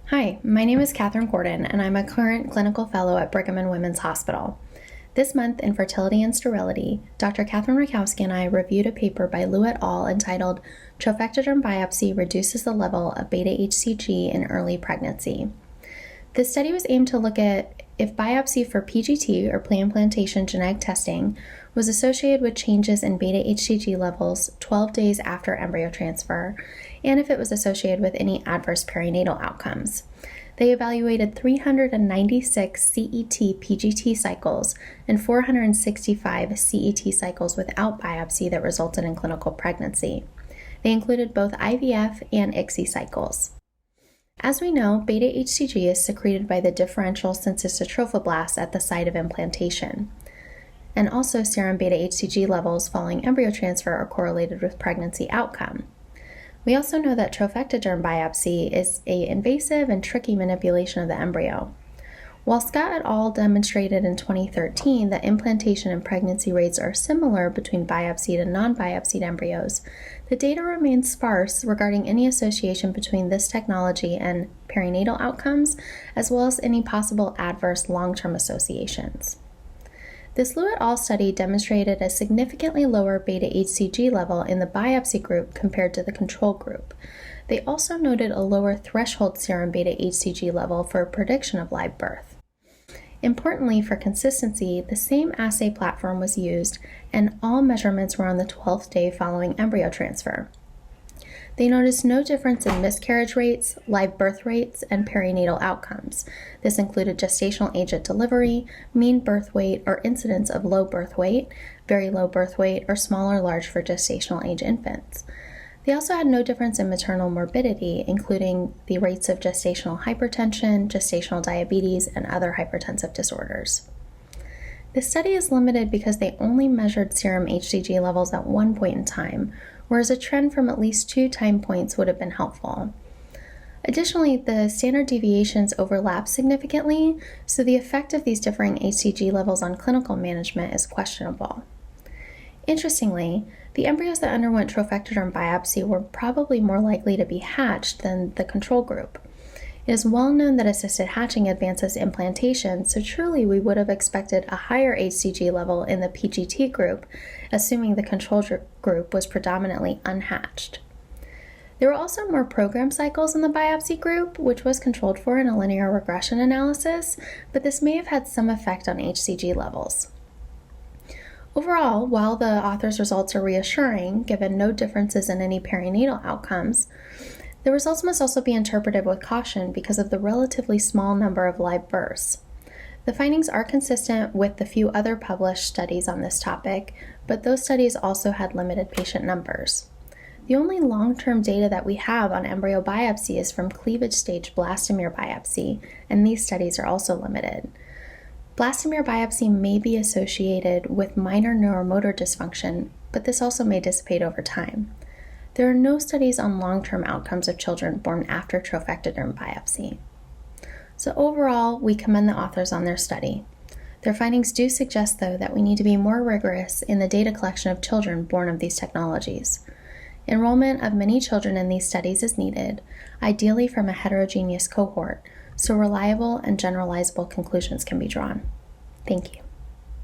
Hi, my name is Katherine Gordon, and I'm a current clinical fellow at Brigham and Women's Hospital. This month in Fertility and Sterility, Dr. Catherine Rakowski and I reviewed a paper by Liu et al. Entitled Trophectoderm Biopsy Reduces the Level of Beta-HCG in Early Pregnancy. This study was aimed to look at if biopsy for PGT, or pre-implantation genetic testing, was associated with changes in beta-HCG levels 12 days after embryo transfer, and if it was associated with any adverse perinatal outcomes. They evaluated 396 CET-PGT cycles and 465 CET cycles without biopsy that resulted in clinical pregnancy. They included both IVF and ICSI cycles. As we know, beta-HCG is secreted by the differential syncytiotrophoblasts at the site of implantation. And also serum beta-HCG levels following embryo transfer are correlated with pregnancy outcome. We also know that trophectoderm biopsy is an invasive and tricky manipulation of the embryo. While Scott et al. Demonstrated in 2013 that implantation and pregnancy rates are similar between biopsied and non-biopsied embryos, the data remains sparse regarding any association between this technology and perinatal outcomes, as well as any possible adverse long-term associations. This Liu et al. Study demonstrated a significantly lower beta-HCG level in the biopsy group compared to the control group. They also noted a lower threshold serum beta-HCG level for a prediction of live birth. Importantly, for consistency, the same assay platform was used, and all measurements were on the 12th day following embryo transfer. They noticed no difference in miscarriage rates, live birth rates, and perinatal outcomes. This included gestational age at delivery, mean birth weight or incidence of low birth weight, very low birth weight, or small or large for gestational age infants. They also had no difference in maternal morbidity, including the rates of gestational hypertension, gestational diabetes, and other hypertensive disorders. This study is limited because they only measured serum HCG levels at one point in time, whereas a trend from at least 2 time points would have been helpful. Additionally, the standard deviations overlap significantly, so the effect of these differing HCG levels on clinical management is questionable. Interestingly, the embryos that underwent trophectoderm biopsy were probably more likely to be hatched than the control group. It is well known that assisted hatching advances implantation, so truly we would have expected a higher HCG level in the PGT group, assuming the control group was predominantly unhatched. There were also more program cycles in the biopsy group, which was controlled for in a linear regression analysis, but this may have had some effect on HCG levels. Overall, while the author's results are reassuring, given no differences in any perinatal outcomes, the results must also be interpreted with caution because of the relatively small number of live births. The findings are consistent with the few other published studies on this topic, but those studies also had limited patient numbers. The only long-term data that we have on embryo biopsy is from cleavage stage blastomere biopsy, and these studies are also limited. Blastomere biopsy may be associated with minor neuromotor dysfunction, but this also may dissipate over time. There are no studies on long-term outcomes of children born after trophectoderm biopsy. So overall, we commend the authors on their study. Their findings do suggest, though, that we need to be more rigorous in the data collection of children born of these technologies. Enrollment of many children in these studies is needed, ideally from a heterogeneous cohort, so reliable and generalizable conclusions can be drawn. Thank you.